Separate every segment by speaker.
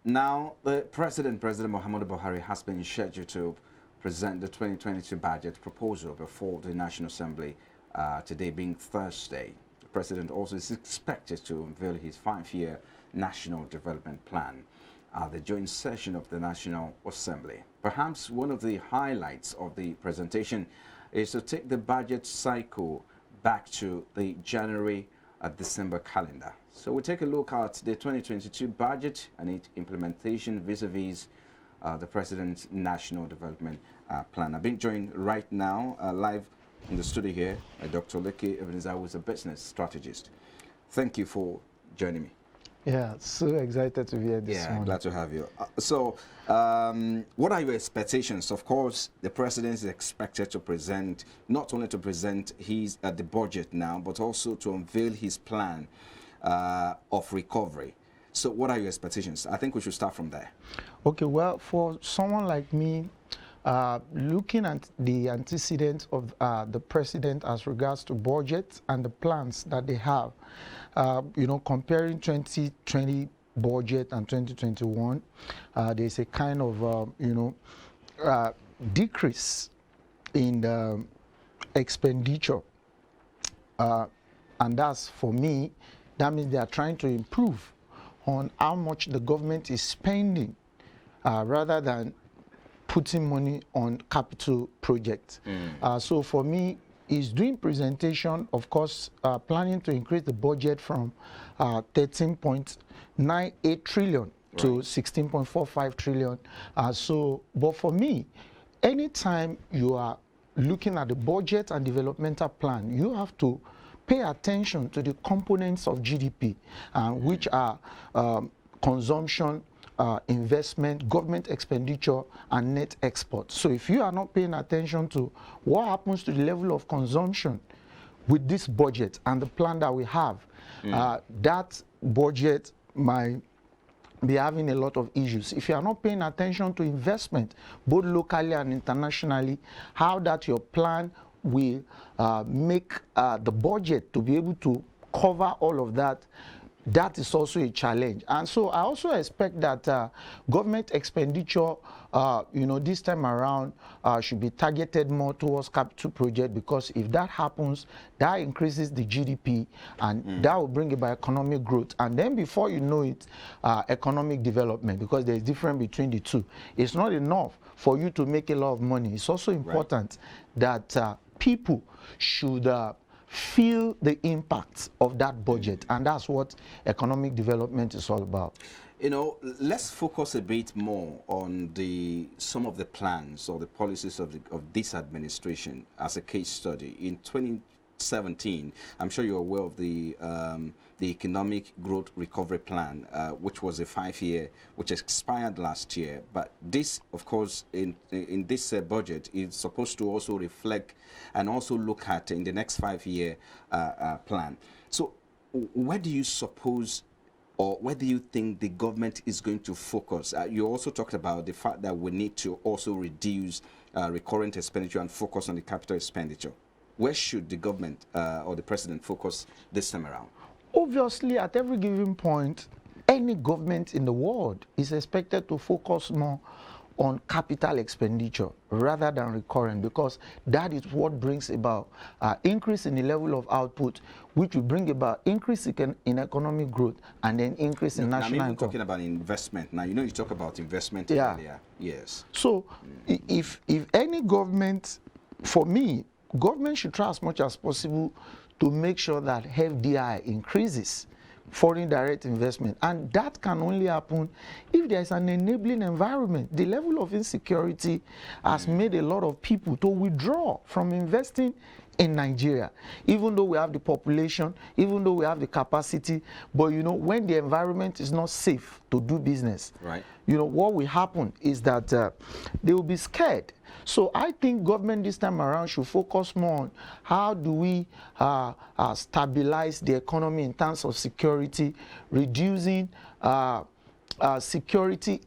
Speaker 1: Now, the President Muhammadu Buhari, has been scheduled to present the 2022 budget proposal before the National Assembly, today being Thursday. The President also is expected to unveil his 5-year National Development Plan at the joint session of the National Assembly. Perhaps one of the highlights of the presentation is to take the budget cycle back to the January-December calendar. So we take a look at the 2022 budget and its implementation vis-a-vis the President's National Development Plan. I've been joined right now live in the studio here by Dr. Leke Ebenezer, who is a business strategist. Thank you for joining me.
Speaker 2: Yeah, so excited to be here this morning.
Speaker 1: Glad to have you. What are your expectations? Of course, the President is expected to present, not only to present his the budget now, but also to unveil his plan of recovery. So what are your expectations? I think we should start from there.
Speaker 2: Okay, well, for someone like me, looking at the antecedents of the President as regards to budget and the plans that they have, comparing 2020 budget and 2021, there's a kind of, decrease in the expenditure. And that's, for me, that means they are trying to improve on how much the government is spending rather than putting money on capital projects. So for me, is doing presentation, of course, planning to increase the budget from 13.98 trillion to 16.45 trillion. But for me, anytime you are looking at the budget and developmental plan, you have to pay attention to the components of GDP, which are consumption, investment, government expenditure, and net export. So if you are not paying attention to what happens to the level of consumption with this budget and the plan that we have, that budget might be having a lot of issues. If you are not paying attention to investment, both locally and internationally, how that your plan will make the budget to be able to cover all of that, that is also a challenge. And so I also expect that government expenditure, this time around should be targeted more towards capital project, because if that happens, that increases the GDP and that will bring about economic growth. And then before you know it, economic development, because there's difference between the two. It's not enough for you to make a lot of money. It's also important that people should feel the impact of that budget, and that's what economic development is all about.
Speaker 1: Let's focus a bit more on some of the plans or the policies of this administration as a case study. In 2017, I'm sure you're aware of the Economic Growth Recovery Plan, which was a 5-year, which expired last year. But this, of course, in this budget, is supposed to also reflect and also look at in the next 5-year plan. So where do you suppose, or where do you think the government is going to focus? You also talked about the fact that we need to also reduce recurrent expenditure and focus on the capital expenditure. Where should the government or the President focus this time around?
Speaker 2: Obviously, at every given point, any government in the world is expected to focus more on capital expenditure rather than recurrent, because that is what brings about increase in the level of output, which will bring about increase in economic growth and then increase in national income.
Speaker 1: I'm talking about investment. Now, you talk about investment earlier. Yes.
Speaker 2: So if any government, for me, government should try as much as possible to make sure that FDI increases, foreign direct investment, and that can only happen if there is an enabling environment. The level of insecurity has made a lot of people to withdraw from investing in Nigeria, even though we have the population, even though we have the capacity. But when the environment is not safe to do business, what will happen is that they will be scared. So I think government this time around should focus more on how do we stabilize the economy in terms of security, reducing security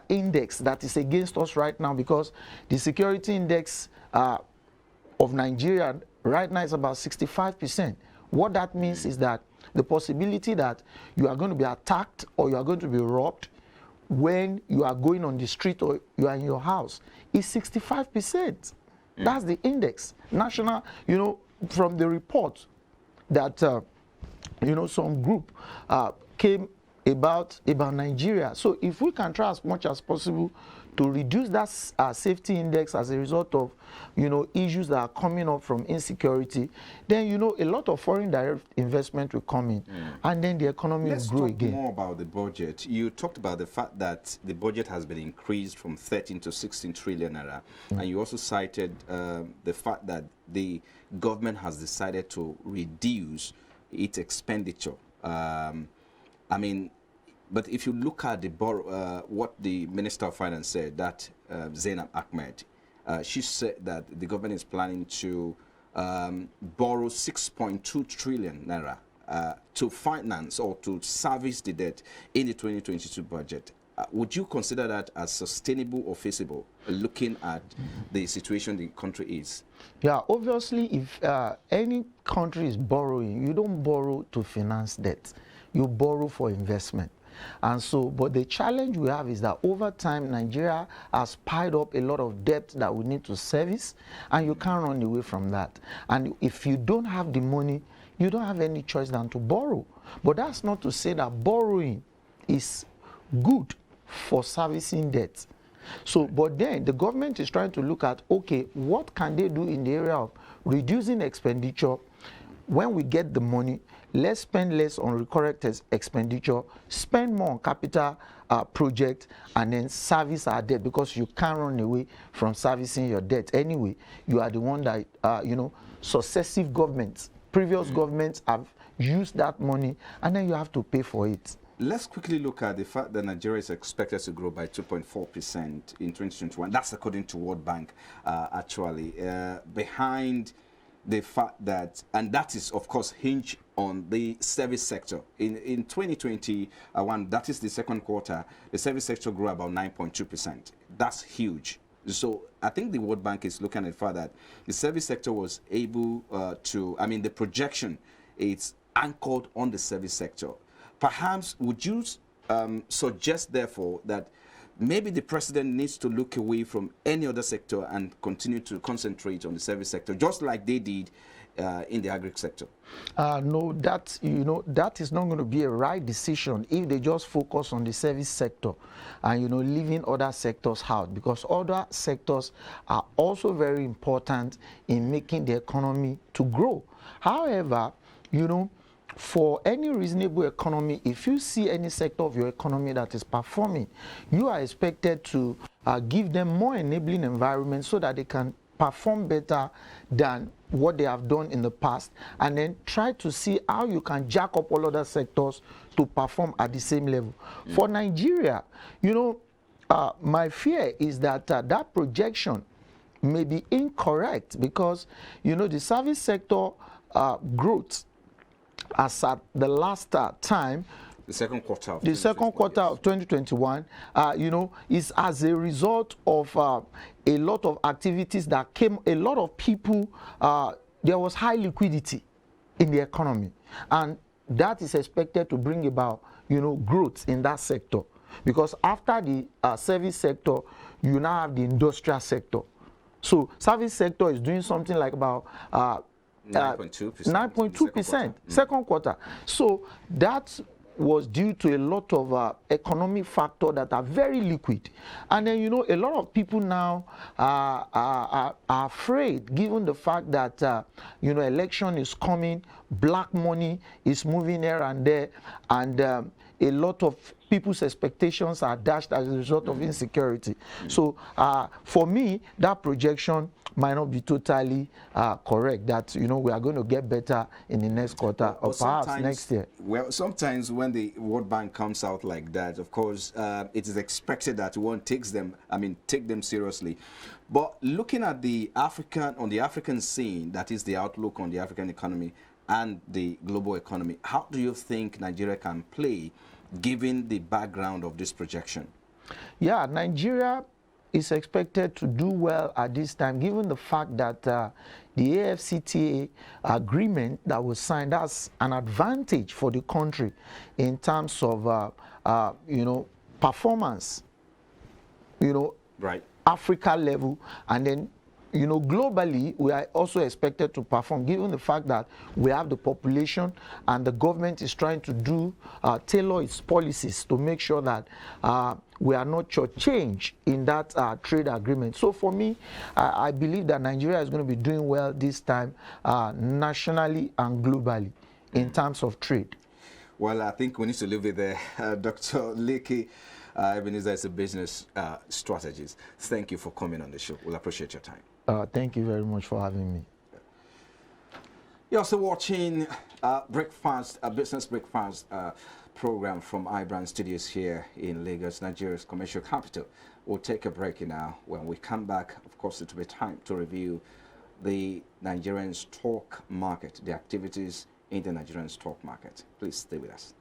Speaker 2: index that is against us right now, because the security index of Nigeria right now is about 65%. What that means is that the possibility that you are going to be attacked or you are going to be robbed when you are going on the street or you are in your house is 65%. That's the index. National, from the report that, some group came about Nigeria. So if we can try as much as possible to reduce that safety index as a result of, issues that are coming up from insecurity, then, a lot of foreign direct investment will come in, and then the economy will grow again.
Speaker 1: Let's talk more about the budget. You talked about the fact that the budget has been increased from 13 to 16 trillion naira, and you also cited the fact that the government has decided to reduce its expenditure. But if you look at the what the Minister of Finance said, that Zainab Ahmed, she said that the government is planning to borrow 6.2 trillion naira to finance or to service the debt in the 2022 budget. Would you consider that as sustainable or feasible, looking at the situation the country is?
Speaker 2: Yeah, obviously, if any country is borrowing, you don't borrow to finance debt. You borrow for investment. And so, but the challenge we have is that over time, Nigeria has piled up a lot of debt that we need to service, and you can't run away from that. And if you don't have the money, you don't have any choice than to borrow. But that's not to say that borrowing is good for servicing debt. So, but then the government is trying to look at, okay, what can they do in the area of reducing expenditure? When we get the money, let's spend less on recurrent expenditure, spend more on capital project, and then service our debt, because you can't run away from servicing your debt. Anyway, you are the one that, successive governments, previous governments have used that money, and then you have to pay for it.
Speaker 1: Let's quickly look at the fact that Nigeria is expected to grow by 2.4% in 2021. That's according to World Bank, actually. Behind the fact that, and that is, of course, hinged on the service sector. In 2021, that is the second quarter, the service sector grew about 9.2%. That's huge. So I think the World Bank is looking at the fact that the service sector was able the projection is anchored on the service sector. Perhaps would you suggest, therefore, that maybe the president needs to look away from any other sector and continue to concentrate on the service sector, just like they did in the agri sector?
Speaker 2: No, that is not going to be a right decision if they just focus on the service sector and leaving other sectors out, because other sectors are also very important in making the economy to grow. However, for any reasonable economy, if you see any sector of your economy that is performing, you are expected to give them more enabling environments so that they can perform better than what they have done in the past, and then try to see how you can jack up all other sectors to perform at the same level. For Nigeria, my fear is that that projection may be incorrect, because the service sector growth as at the last time,
Speaker 1: the second quarter of
Speaker 2: 2021, is as a result of a lot of activities that came, a lot of people, there was high liquidity in the economy, and that is expected to bring about, growth in that sector. Because after the service sector, you now have the industrial sector. So service sector is doing something like about 9.2% second quarter. So that was due to a lot of economic factors that are very liquid. And then, a lot of people now are afraid, given the fact that, election is coming, black money is moving here and there, and a lot of people's expectations are dashed as a result of insecurity. So for me, that projection might not be totally correct, that we are going to get better in the next quarter or perhaps next year.
Speaker 1: Well, sometimes when the World Bank comes out like that, of course, it is expected that one take them seriously. But looking at on the African scene, that is the outlook on the African economy and the global economy, how do you think Nigeria can play given the background of this projection?
Speaker 2: Yeah, Nigeria is expected to do well at this time, given the fact that the AfCFTA agreement that was signed, that's an advantage for the country in terms of, performance, you know,
Speaker 1: Right.
Speaker 2: Africa level, and then, you know, globally, we are also expected to perform, given the fact that we have the population and the government is trying to do tailor its policies to make sure that we are not shortchanged in that trade agreement. So for me, I believe that Nigeria is going to be doing well this time, nationally and globally, in terms of trade.
Speaker 1: Well, I think we need to leave it there. Dr. Lekki Ebenezer is a business strategist. Thank you for coming on the show. We'll appreciate your time.
Speaker 2: Thank you very much for having me.
Speaker 1: You're also watching Business Breakfast program from iBrand Studios here in Lagos, Nigeria's commercial capital. We'll take a break now. When we come back, of course, it will be time to review the Nigerian stock market, the activities in the Nigerian stock market. Please stay with us.